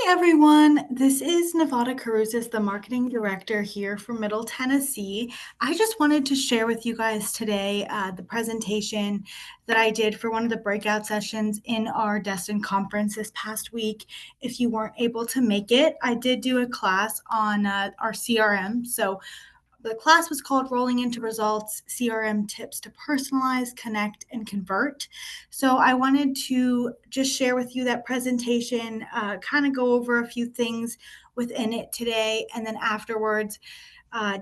Hi, everyone. This is Nevada Caruzis, the marketing director here from Middle Tennessee. I just wanted to share with you guys today the presentation that I did for one of the breakout sessions in our Destin conference this past week. If you weren't able to make it, I did do a class on our CRM. So the class was called Rolling into Results CRM Tips to Personalize, Connect, and Convert. So I wanted to just share with you that presentation, kind of go over a few things within it today, and then afterwards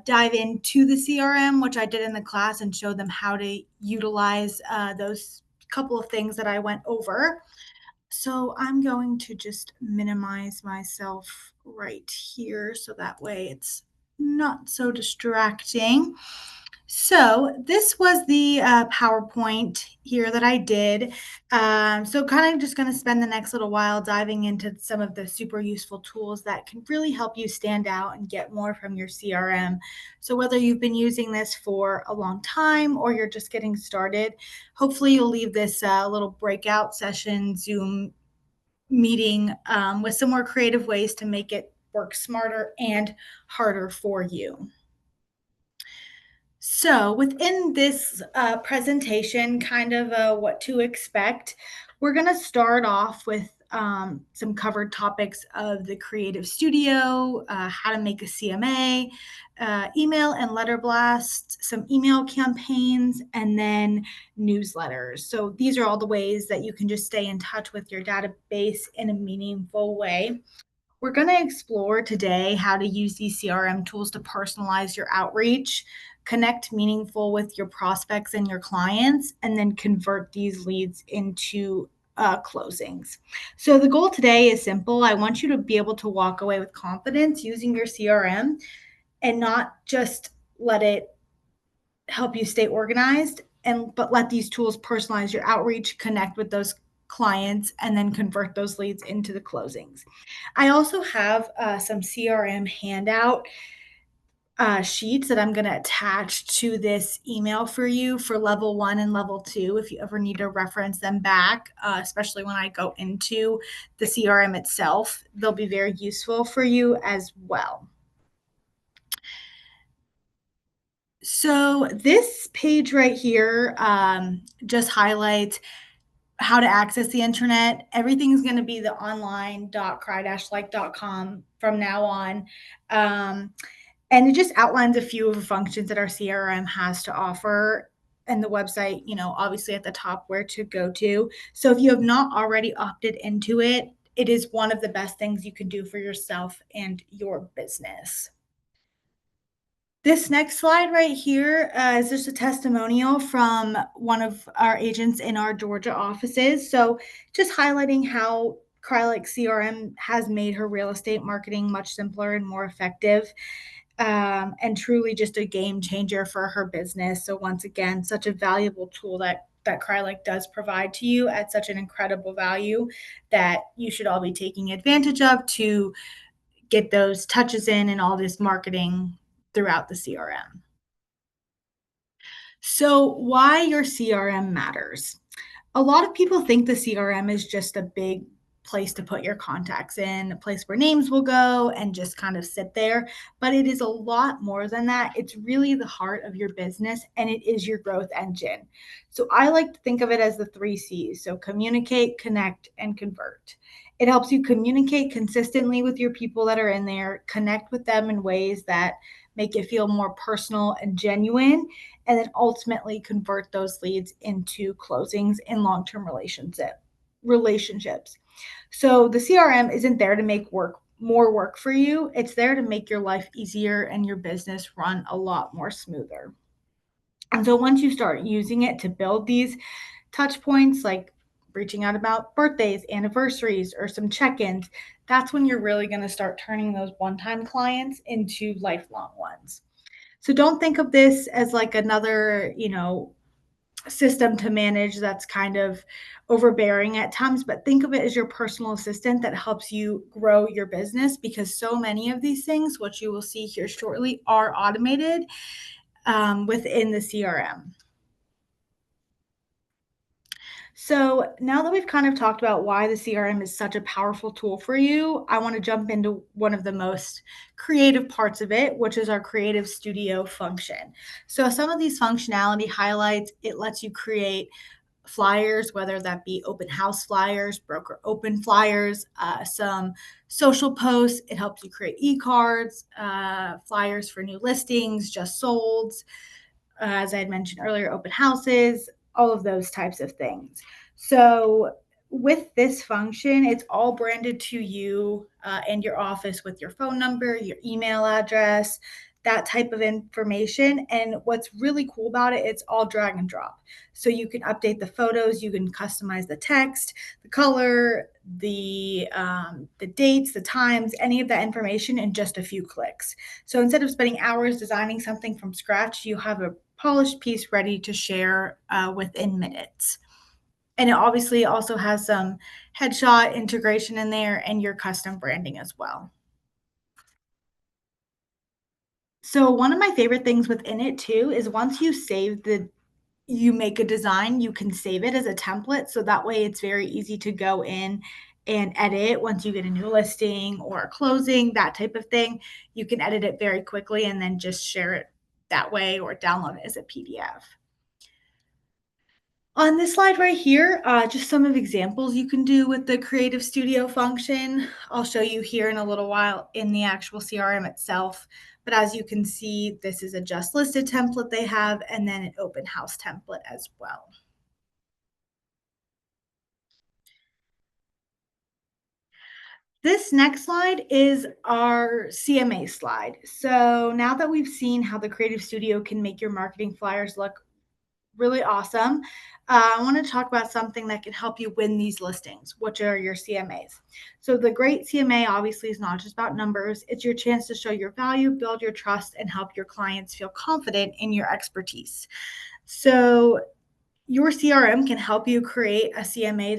dive into the CRM, which I did in the class, and show them how to utilize those couple of things that I went over. So I'm going to just minimize myself right here so that way it's not so distracting. So this was the PowerPoint here that I did. So kind of just going to spend the next little while diving into some of the super useful tools that can really help you stand out and get more from your CRM. So whether you've been using this for a long time or you're just getting started, hopefully you'll leave this little breakout session Zoom meeting with some more creative ways to make it work smarter and harder for you. So, within this presentation, kind of what to expect, we're going to start off with some covered topics of the Creative Studio, how to make a CMA, email and letter blasts, some email campaigns, and then newsletters. So, these are all the ways that you can just stay in touch with your database in a meaningful way. We're going to explore today how to use these CRM tools to personalize your outreach, connect meaningful with your prospects and your clients, and then convert these leads into closings. So, the goal today is simple. I want you to be able to walk away with confidence using your CRM and not just let it help you stay organized but let these tools personalize your outreach, connect with those clients, and then convert those leads into the closings. I also have some CRM handout sheets that I'm going to attach to this email for you for level 1 and level 2 if you ever need to reference them back, especially when I go into the CRM itself. They'll be very useful for you as well. So this page right here just highlights how to access the internet. Everything's going to be the online.crye-like.com from now on. And it just outlines a few of the functions that our CRM has to offer. And the website, obviously at the top where to go to. So if you have not already opted into it, it is one of the best things you can do for yourself and your business. This next slide right here is just a testimonial from one of our agents in our Georgia offices. So just highlighting how Crye-Leike CRM has made her real estate marketing much simpler and more effective, and truly just a game changer for her business. So once again, such a valuable tool that Crye-Leike does provide to you at such an incredible value that you should all be taking advantage of to get those touches in and all this marketing throughout the CRM. So, why your CRM matters. A lot of people think the CRM is just a big place to put your contacts in, a place where names will go and just kind of sit there. But it is a lot more than that. It's really the heart of your business and it is your growth engine. So, I like to think of it as the 3 C's. So, communicate, connect, and convert. It helps you communicate consistently with your people that are in there, connect with them in ways that make it feel more personal and genuine, and then ultimately convert those leads into closings in long-term relationships. So the CRM isn't there to make more work for you. It's there to make your life easier and your business run a lot more smoother. And so once you start using it to build these touch points, like reaching out about birthdays, anniversaries, or some check-ins, that's when you're really going to start turning those one-time clients into lifelong ones. So don't think of this as like another, system to manage that's kind of overbearing at times, but think of it as your personal assistant that helps you grow your business, because so many of these things, which you will see here shortly, are automated within the CRM. So now that we've kind of talked about why the CRM is such a powerful tool for you, I want to jump into one of the most creative parts of it, which is our creative studio function. So some of these functionality highlights, it lets you create flyers, whether that be open house flyers, broker open flyers, some social posts. It helps you create e-cards, flyers for new listings, just solds, as I had mentioned earlier, open houses, all of those types of things. So, with this function, it's all branded to you and your office with your phone number, your email address, that type of information. And what's really cool about it, it's all drag and drop. So you can update the photos, you can customize the text, the color, the dates, the times, any of that information in just a few clicks. So instead of spending hours designing something from scratch, you have a polished piece ready to share within minutes. And it obviously also has some headshot integration in there and your custom branding as well. So one of my favorite things within it too is once you make a design, you can save it as a template. So that way it's very easy to go in and edit once you get a new listing or a closing, that type of thing. You can edit it very quickly and then just share it that way or download it as a PDF. On this slide right here, just some of examples you can do with the Creative Studio function. I'll show you here in a little while in the actual CRM itself. But as you can see, this is a just listed template they have, and then an open house template as well. This next slide is our CMA slide. So now that we've seen how the Creative Studio can make your marketing flyers look really awesome, I want to talk about something that can help you win these listings, which are your CMAs. So the great CMA obviously is not just about numbers. It's your chance to show your value, build your trust, and help your clients feel confident in your expertise. So your CRM can help you create a CMA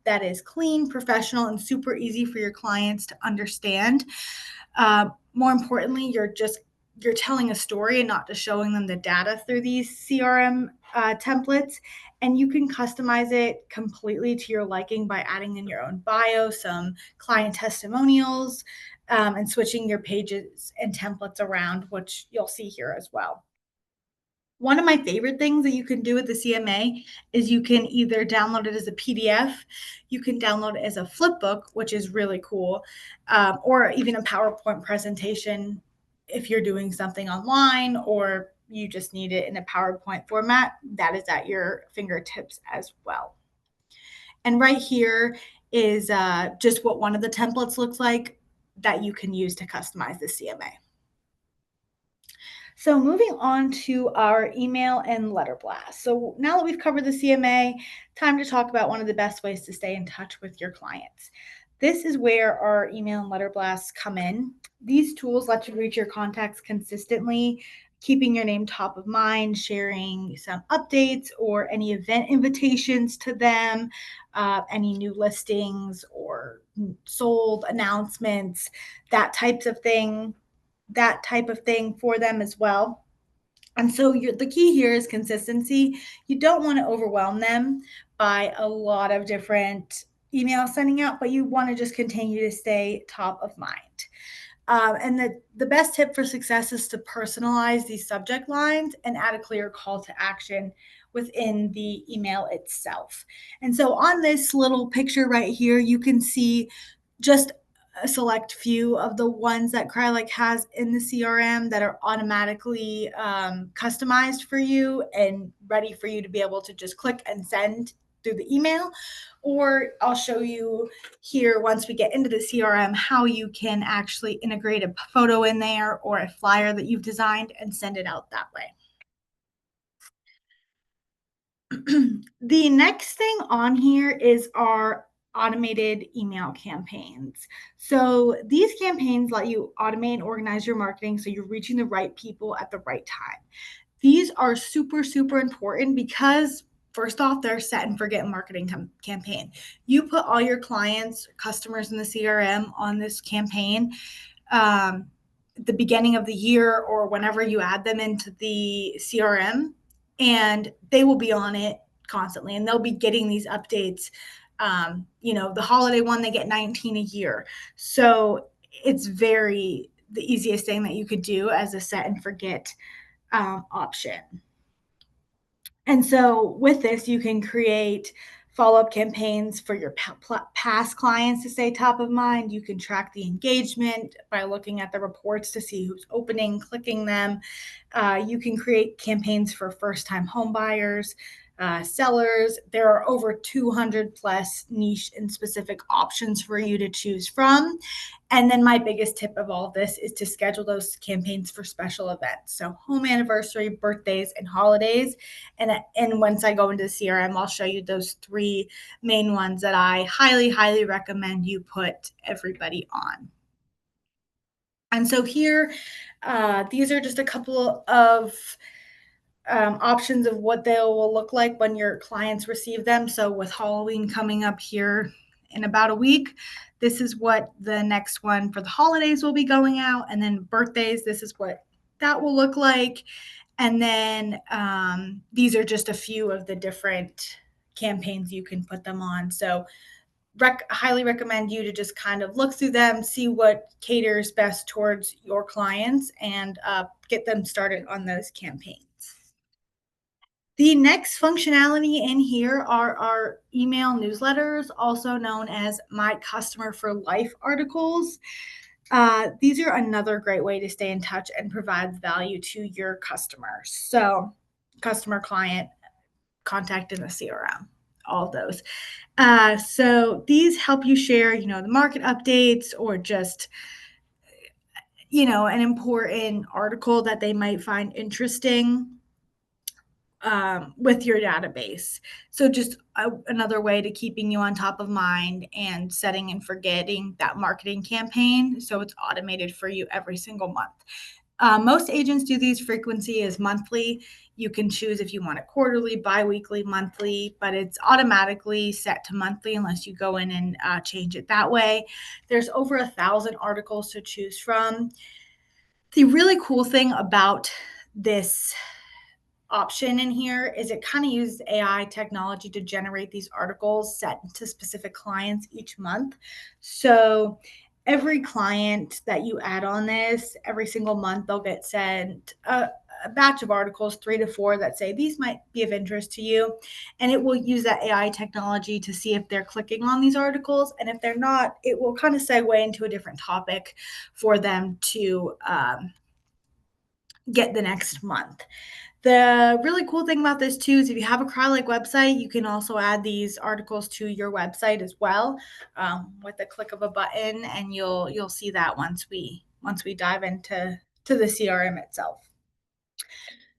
that is clean, professional, and super easy for your clients to understand. More importantly, you're telling a story and not just showing them the data through these CRM templates. And you can customize it completely to your liking by adding in your own bio, some client testimonials, and switching your pages and templates around, which you'll see here as well. One of my favorite things that you can do with the CMA is you can either download it as a PDF, you can download it as a flip book, which is really cool, or even a PowerPoint presentation if you're doing something online or you just need it in a PowerPoint format. That is at your fingertips as well. And right here is just what one of the templates looks like that you can use to customize the CMA. So moving on to our email and letter blast. So now that we've covered the CMA, time to talk about one of the best ways to stay in touch with your clients. This is where our email and letter blasts come in. These tools let you reach your contacts consistently, keeping your name top of mind, sharing some updates or any event invitations to them, any new listings or sold announcements, that types of thing that type of thing for them as well. And so the key here is consistency. You don't want to overwhelm them by a lot of different emails sending out, but you want to just continue to stay top of mind. And the best tip for success is to personalize these subject lines and add a clear call to action within the email itself. And so on this little picture right here, you can see just a select few of the ones that Crye-Leike has in the CRM that are automatically customized for you and ready for you to be able to just click and send through the email. Or I'll show you here once we get into the CRM how you can actually integrate a photo in there or a flyer that you've designed and send it out that way. The next thing on here is our automated email campaigns. So these campaigns let you automate and organize your marketing so you're reaching the right people at the right time. These are super, super important because first off, they're set and forget marketing campaign. You put all your clients, customers in the CRM on this campaign um, at the beginning of the year or whenever you add them into the CRM, and they will be on it constantly, and they'll be getting these updates. The holiday one, they get 19 a year. So it's very the easiest thing that you could do as a set and forget option. And so with this, you can create follow-up campaigns for your past clients to stay top of mind. You can track the engagement by looking at the reports to see who's opening, clicking them. You can create campaigns for first-time home buyers, sellers. There are over 200 plus niche and specific options for you to choose from. And then my biggest tip of all of this is to schedule those campaigns for special events. So home anniversary, birthdays, and holidays. And once I go into the CRM, I'll show you those three main ones that I highly, highly recommend you put everybody on. And so here, these are just a couple of options of what they will look like when your clients receive them. So with Halloween coming up here in about a week, this is what the next one for the holidays will be going out. And then birthdays, this is what that will look like. And then these are just a few of the different campaigns you can put them on. So highly recommend you to just kind of look through them, see what caters best towards your clients, and get them started on those campaigns. The next functionality in here are our email newsletters, also known as My Customer for Life articles. These are another great way to stay in touch and provide value to your customers. So, customer, client, contact in the CRM, all of those. So these help you share, the market updates or just, an important article that they might find interesting with your database. So just another way to keeping you on top of mind and setting and forgetting that marketing campaign. So it's automated for you every single month. Most agents do these frequency is monthly. You can choose if you want it quarterly, biweekly, monthly, but it's automatically set to monthly unless you go in and change it that way. There's over 1,000 articles to choose from. The really cool thing about this option in here is it kind of uses AI technology to generate these articles set to specific clients each month. So every client that you add on this, every single month, they'll get sent a batch of articles, 3 to 4, that say these might be of interest to you. And it will use that AI technology to see if they're clicking on these articles. And if they're not, it will kind of segue into a different topic for them to get the next month. The really cool thing about this too is if you have a Crye-Leike website, you can also add these articles to your website as well with the click of a button, and you'll see that once we dive into the CRM itself.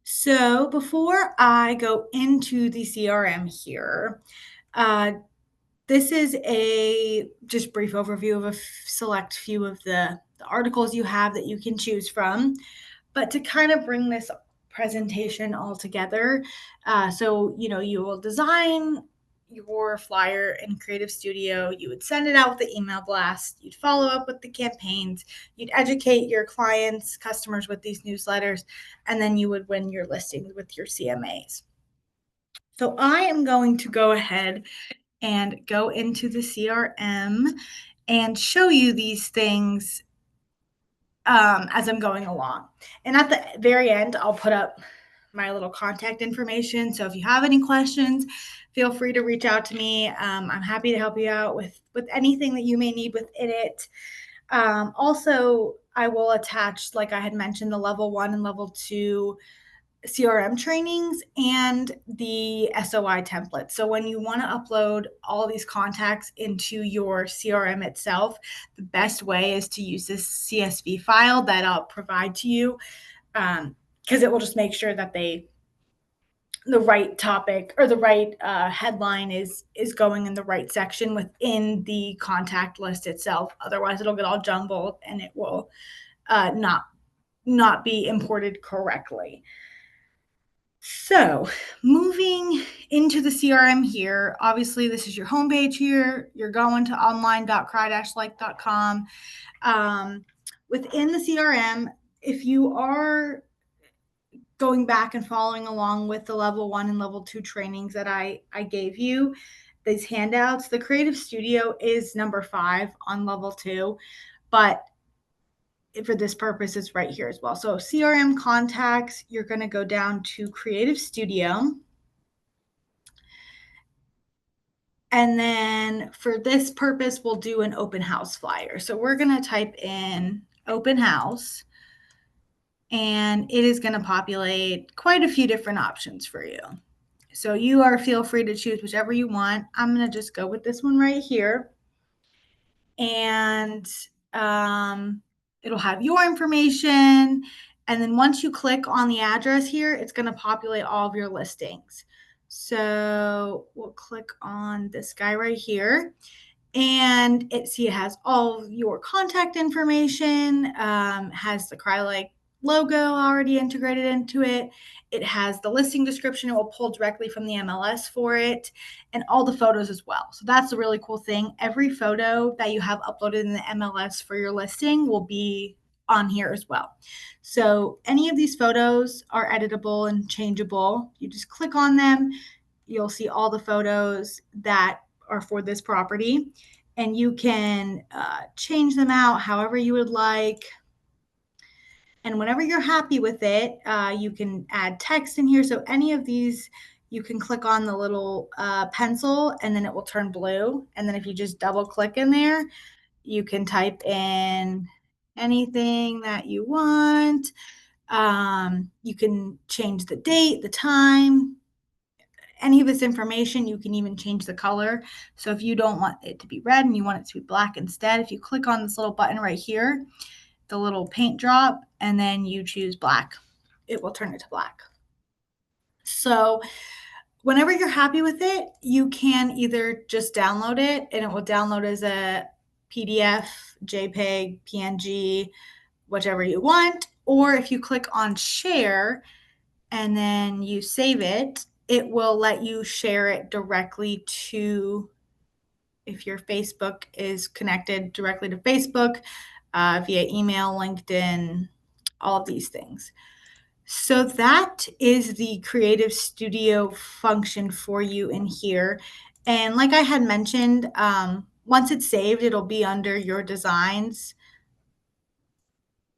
So before I go into the CRM here, this is a just brief overview of a select few of the articles you have that you can choose from. But to kind of bring this presentation all together, so you will design your flyer in Creative Studio, you would send it out with the email blast, you'd follow up with the campaigns, you'd educate your clients, customers with these newsletters, and then you would win your listings with your CMAs. So I am going to go ahead and go into the CRM and show you these things as I'm going along. And at the very end, I'll put up my little contact information. So if you have any questions, feel free to reach out to me. I'm happy to help you out with anything that you may need within it. Also, I will attach, like I had mentioned, the level 1 and level 2 CRM trainings and the SOI template. So when you want to upload all these contacts into your CRM itself, the best way is to use this CSV file that I'll provide to you, because it will just make sure that the right topic or the right headline is going in the right section within the contact list itself. Otherwise, it'll get all jumbled and it will not be imported correctly. So moving into the CRM here, obviously this is your homepage here. You're going to online.crye-leike.com. Within the CRM, if you are going back and following along with the level 1 and level 2 trainings that I gave you, these handouts, the Creative Studio is number 5 on level 2, but for this purpose, it's right here as well. So CRM contacts, you're going to go down to Creative Studio. And then for this purpose, we'll do an open house flyer. So we're going to type in open house, and it is going to populate quite a few different options for you. So you are feel free to choose whichever you want. I'm going to just go with this one right here. And it'll have your information. And then once you click on the address here, it's going to populate all of your listings. So we'll click on this guy right here. And it has all of your contact information, has the Crye-Leike logo already integrated into it. It has the listing description. It will pull directly from the MLS for it, and all the photos as well. So that's a really cool thing. Every photo that you have uploaded in the MLS for your listing will be on here as well. So any of these photos are editable and changeable. You just click on them. You'll see all the photos that are for this property, and you can change them out however you would like. And whenever you're happy with it, you can add text in here. So any of these, you can click on the little pencil and then it will turn blue. And then if you just double click in there, you can type in anything that you want. You can change the date, the time, any of this information. You can even change the color. So if you don't want it to be red and you want it to be black instead, if you click on this little button right here, the little paint drop, and then you choose black, it will turn it to black. So whenever you're happy with it, you can either just download it and it will download as a PDF, JPEG, PNG, whichever you want. Or if you click on share and then you save it, it will let you share it directly to, if your Facebook is connected directly to Facebook, via email, LinkedIn, all of these things. So that is the Creative Studio function for you in here. And like I had mentioned, once it's saved, it'll be under your designs.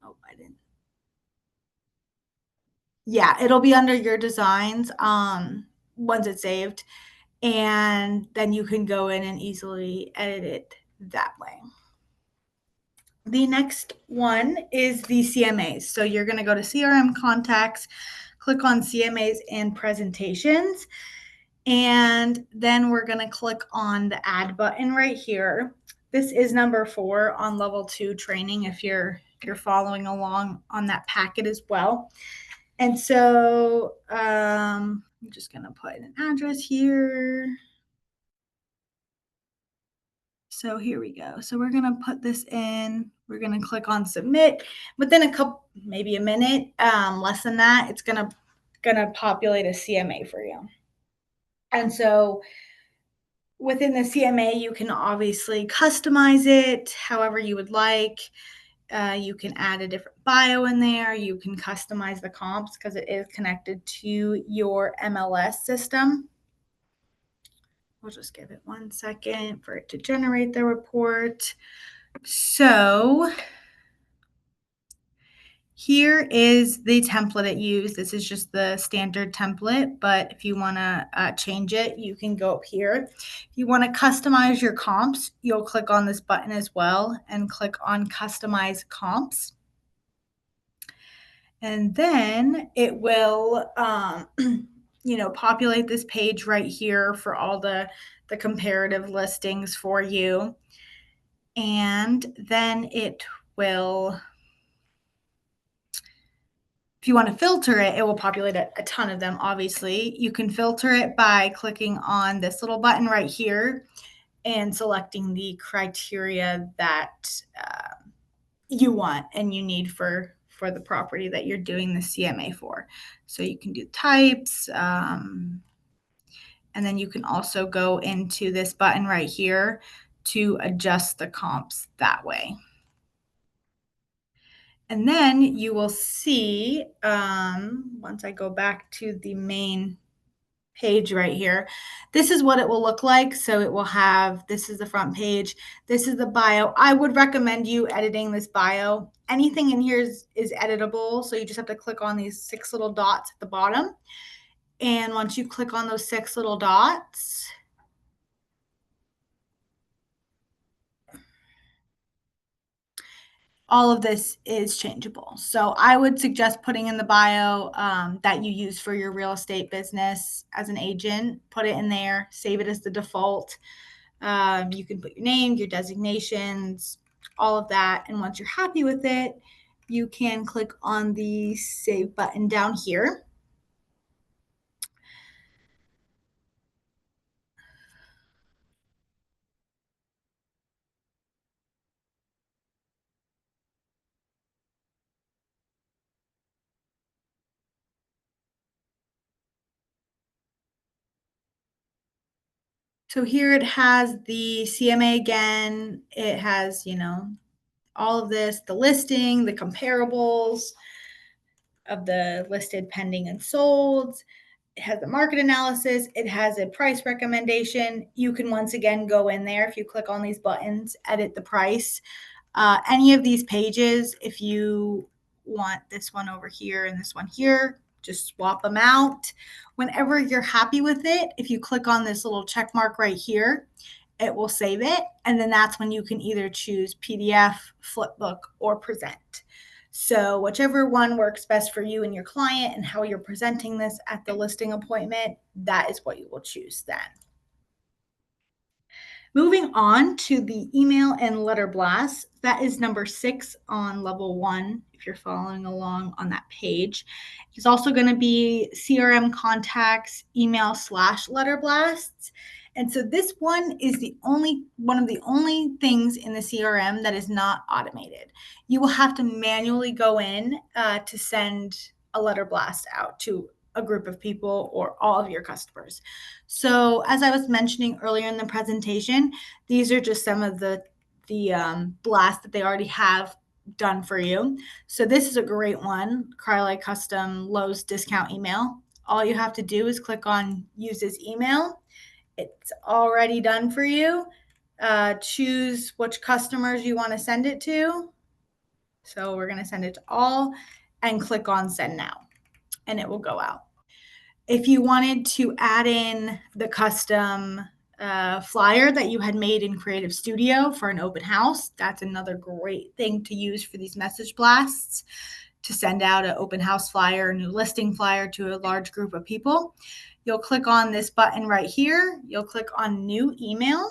Oh, I didn't. Yeah, it'll be under your designs once it's saved. And then you can go in and easily edit it that way. The next one is the CMAs. So you're going to go to CRM contacts, click on CMAs and presentations, and then we're going to click on the add button right here. This is number 4 on level 2 training if you're following along on that packet as well. And so I'm just going to put an address here. So here we go. So we're going to put this in. We're going to click on submit. Within a couple, maybe a minute, less than that, it's going to populate a CMA for you. And so within the CMA, you can obviously customize it however you would like. You can add a different bio in there. You can customize the comps because it is connected to your MLS system. We'll just give it 1 second for it to generate the report. So here is the template it used. This is just the standard template, but if you want to change it, you can go up here. If you want to customize your comps, you'll click on this button as well and click on Customize Comps. And then it will populate this page right here for all the comparative listings for you. And then it will, if you want to filter it, it will populate a ton of them, obviously. You can filter it by clicking on this little button right here and selecting the criteria that you want and you need for the property that you're doing the CMA for. So you can do types, and then you can also go into this button right here to adjust the comps that way. And then you will see, once I go back to the main page right here, this is what it will look like. So it will have, this is the front page, this is the bio. I would recommend you editing this bio. Anything in here is editable. So you just have to click on these 6 little dots at the bottom. And once you click on those 6 little dots, all of this is changeable. So I would suggest putting in the bio that you use for your real estate business as an agent. Put it in there, save it as the default. You can put your name, your designations, all of that. And once you're happy with it, you can click on the save button down here. So here it has the CMA again. It has, all of this, the listing, the comparables of the listed, pending, and sold. It has the market analysis. It has a price recommendation. You can once again go in there if you click on these buttons, edit the price. Any of these pages, if you want this one over here and this one here, just swap them out. Whenever you're happy with it, if you click on this little check mark right here, it will save it. And then that's when you can either choose PDF, flipbook, or present. So whichever one works best for you and your client and how you're presenting this at the listing appointment, that is what you will choose then. Moving on to the email and letter blast, that is number 6 on level 1, if you're following along on that page. It's also going to be CRM contacts, email/letter blasts. And so this one is one of the only things in the CRM that is not automated. You will have to manually go in to send a letter blast out to a group of people or all of your customers. So as I was mentioning earlier in the presentation, these are just some of the blasts that they already have done for you. So this is a great one, Crye-Leike custom Lowe's discount email. All you have to do is click on use this email. It's already done for you. Choose which customers you want to send it to. So we're going to send it to all and click on send now, and it will go out. If you wanted to add in the custom flyer that you had made in Creative Studio for an open house, that's another great thing to use for these message blasts, to send out an open house flyer, a new listing flyer to a large group of people. You'll click on this button right here. You'll click on new email.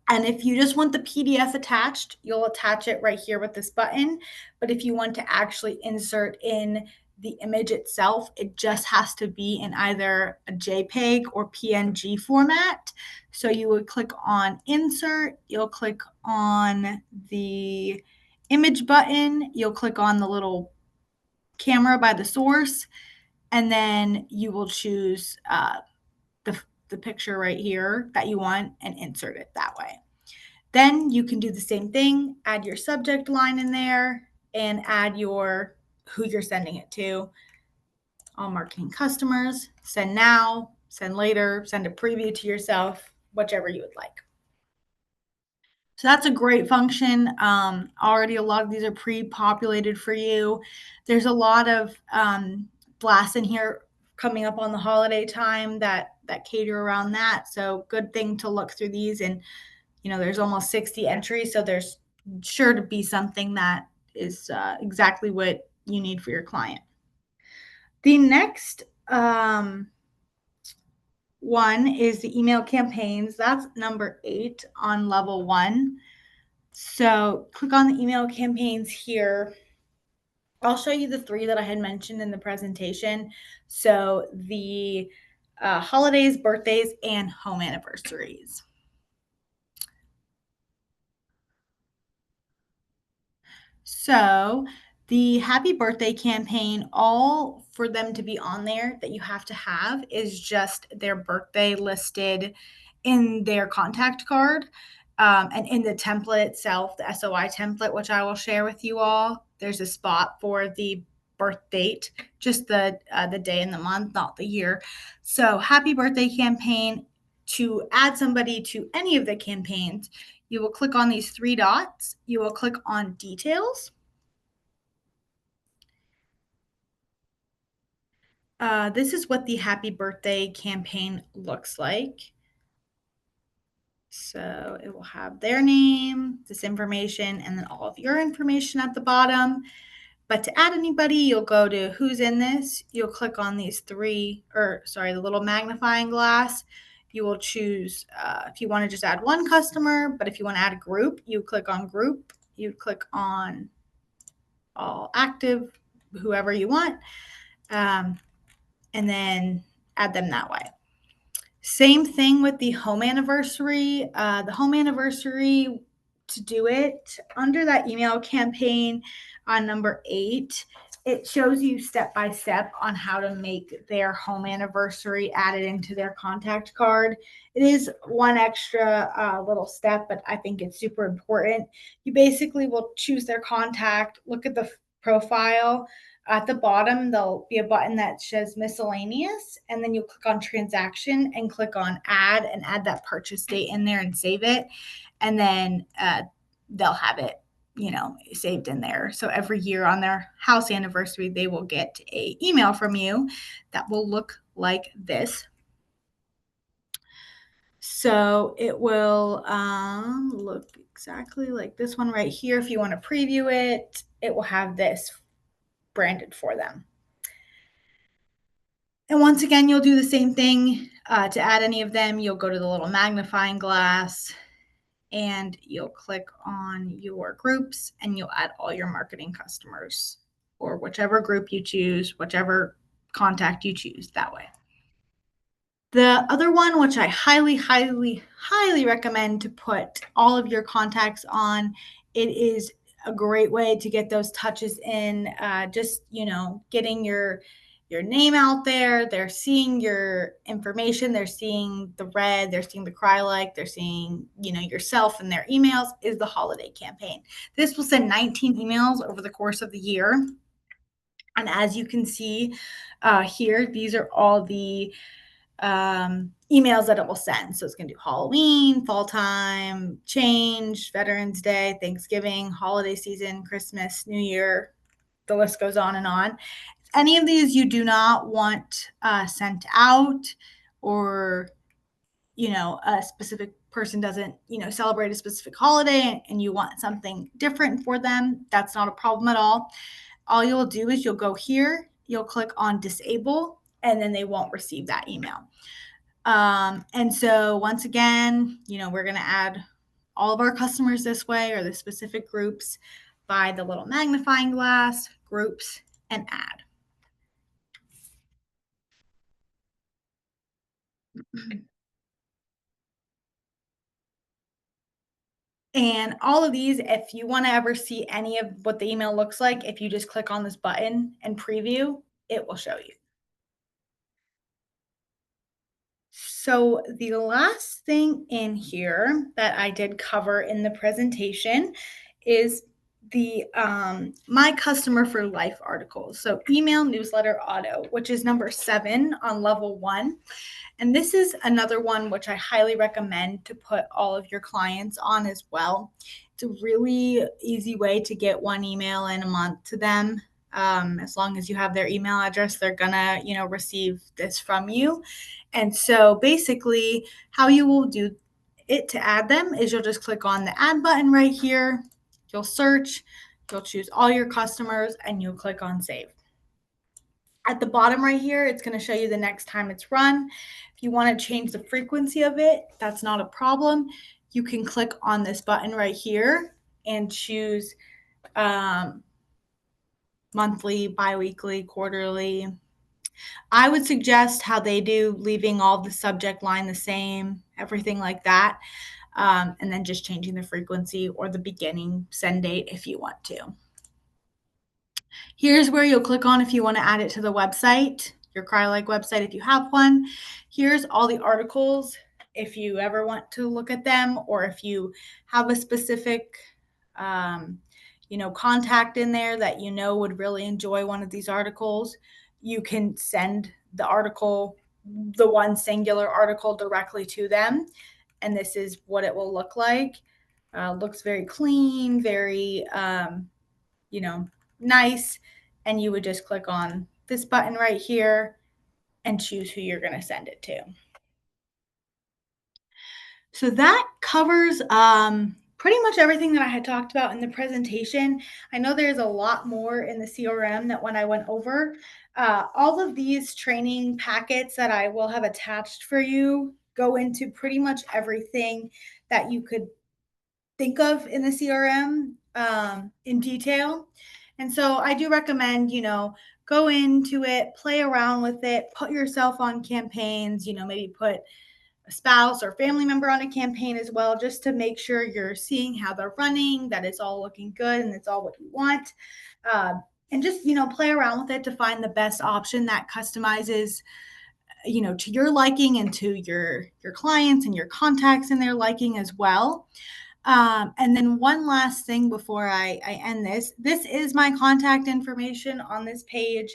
And if you just want the PDF attached, you'll attach it right here with this button. But if you want to actually insert in the image itself, it just has to be in either a JPEG or PNG format. So you would click on insert, you'll click on the image button, you'll click on the little camera by the source, and then you will choose the picture right here that you want and insert it that way. Then you can do the same thing, add your subject line in there and add who you're sending it to. All marketing customers, send now, send later, send a preview to yourself, whichever you would like. So that's a great function. Already a lot of these are pre-populated for you. There's a lot of blasts in here coming up on the holiday time that cater around that. So good thing to look through these, and there's almost 60 entries, so there's sure to be something that is exactly what you need for your client. The next one is the email campaigns. That's number 8 on level 1. So click on the email campaigns here. I'll show you the 3 that I had mentioned in the presentation. So the holidays, birthdays, and home anniversaries. So the happy birthday campaign, all for them to be on there that you have to have is just their birthday listed in their contact card. And in the template itself, the SOI template, which I will share with you all, there's a spot for the birth date, just the day and the month, not the year. So happy birthday campaign. To add somebody to any of the campaigns, you will click on these three dots. You will click on details. This is what the happy birthday campaign looks like. So it will have their name, this information, and then all of your information at the bottom. But to add anybody, you'll go to who's in this. You'll click on these the little magnifying glass. You will choose if you want to just add one customer, but if you want to add a group, you click on group. You click on all active, whoever you want, and then add them that way. Same thing with the home anniversary. The home anniversary, to do it under that email campaign on number 8, it shows you step by step on how to make their home anniversary added into their contact card. It is one extra little step, but I think it's super important. You basically will choose their contact, look at the profile. At the bottom, there'll be a button that says miscellaneous, and then you'll click on transaction and click on add and add that purchase date in there and save it. And then they'll have it, saved in there. So every year on their house anniversary, they will get a email from you that will look like this. So it will look exactly like this one right here. If you want to preview it, it will have this branded for them. And once again, you'll do the same thing. To add any of them, you'll go to the little magnifying glass and you'll click on your groups and you'll add all your marketing customers or whichever group you choose, whichever contact you choose that way. The other one, which I highly, highly, highly recommend to put all of your contacts on, it is a great way to get those touches in. Just getting your name out there. They're seeing your information. They're seeing the red. They're seeing the Crye-Leike. They're seeing yourself in their emails. Is the holiday campaign. This will send 19 emails over the course of the year, and as you can see here, these are all the emails that it will send. So it's going to do Halloween, fall time, change, Veterans Day, Thanksgiving, holiday season, Christmas, New Year. The list goes on and on. If any of these you do not want sent out, or a specific person doesn't celebrate a specific holiday and you want something different for them, that's not a problem at all. All you'll do is you'll go here, you'll click on disable, and then they won't receive that email. And so once again, we're going to add all of our customers this way, or the specific groups, by the little magnifying glass, groups, and add. And all of these, if you want to ever see any of what the email looks like, if you just click on this button and preview, it will show you. So the last thing in here that I did cover in the presentation is the My Customer for Life articles. So email newsletter auto, which is number 7 on level 1. And this is another one which I highly recommend to put all of your clients on as well. It's a really easy way to get one email in a month to them. As long as you have their email address, they're gonna, receive this from you. And so basically how you will do it to add them is you'll just click on the add button right here. You'll search, you'll choose all your customers, and you'll click on save. At the bottom right here, it's going to show you the next time it's run. If you want to change the frequency of it, that's not a problem. You can click on this button right here and choose monthly, biweekly, quarterly. I would suggest how they do, leaving all the subject line the same, everything like that, and then just changing the frequency or the beginning send date if you want to. Here's where you'll click on if you want to add it to the website, your Crye-Leike website if you have one. Here's all the articles if you ever want to look at them, or if you have a specific um, contact in there that would really enjoy one of these articles, you can send the article, the one singular article, directly to them. And this is what it will look like. Looks very clean, very you know nice. And you would just click on this button right here and choose who you're going to send it to. So that covers pretty much everything that I had talked about in the presentation. I know there's a lot more in the CRM that when I went over. All of these training packets that I will have attached for you go into pretty much everything that you could think of in the CRM in detail. And so I do recommend, go into it, play around with it, put yourself on campaigns, maybe put a spouse or family member on a campaign as well, just to make sure you're seeing how they're running, that it's all looking good and it's all what you want. And just, play around with it to find the best option that customizes, to your liking and to your clients and your contacts and their liking as well. And then one last thing before I end this is my contact information on this page.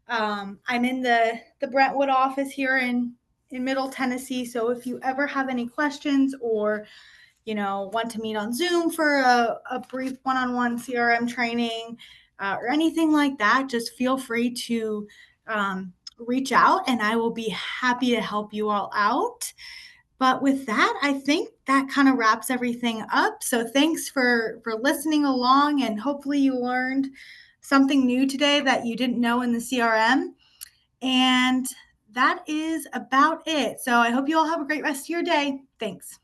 I'm in the Brentwood office here in Middle Tennessee. So if you ever have any questions, or want to meet on Zoom for a brief one-on-one CRM training, or anything like that, just feel free to reach out, and I will be happy to help you all out. But with that, I think that kind of wraps everything up. So thanks for listening along, and hopefully you learned something new today that you didn't know in the CRM. And that is about it. So I hope you all have a great rest of your day. Thanks.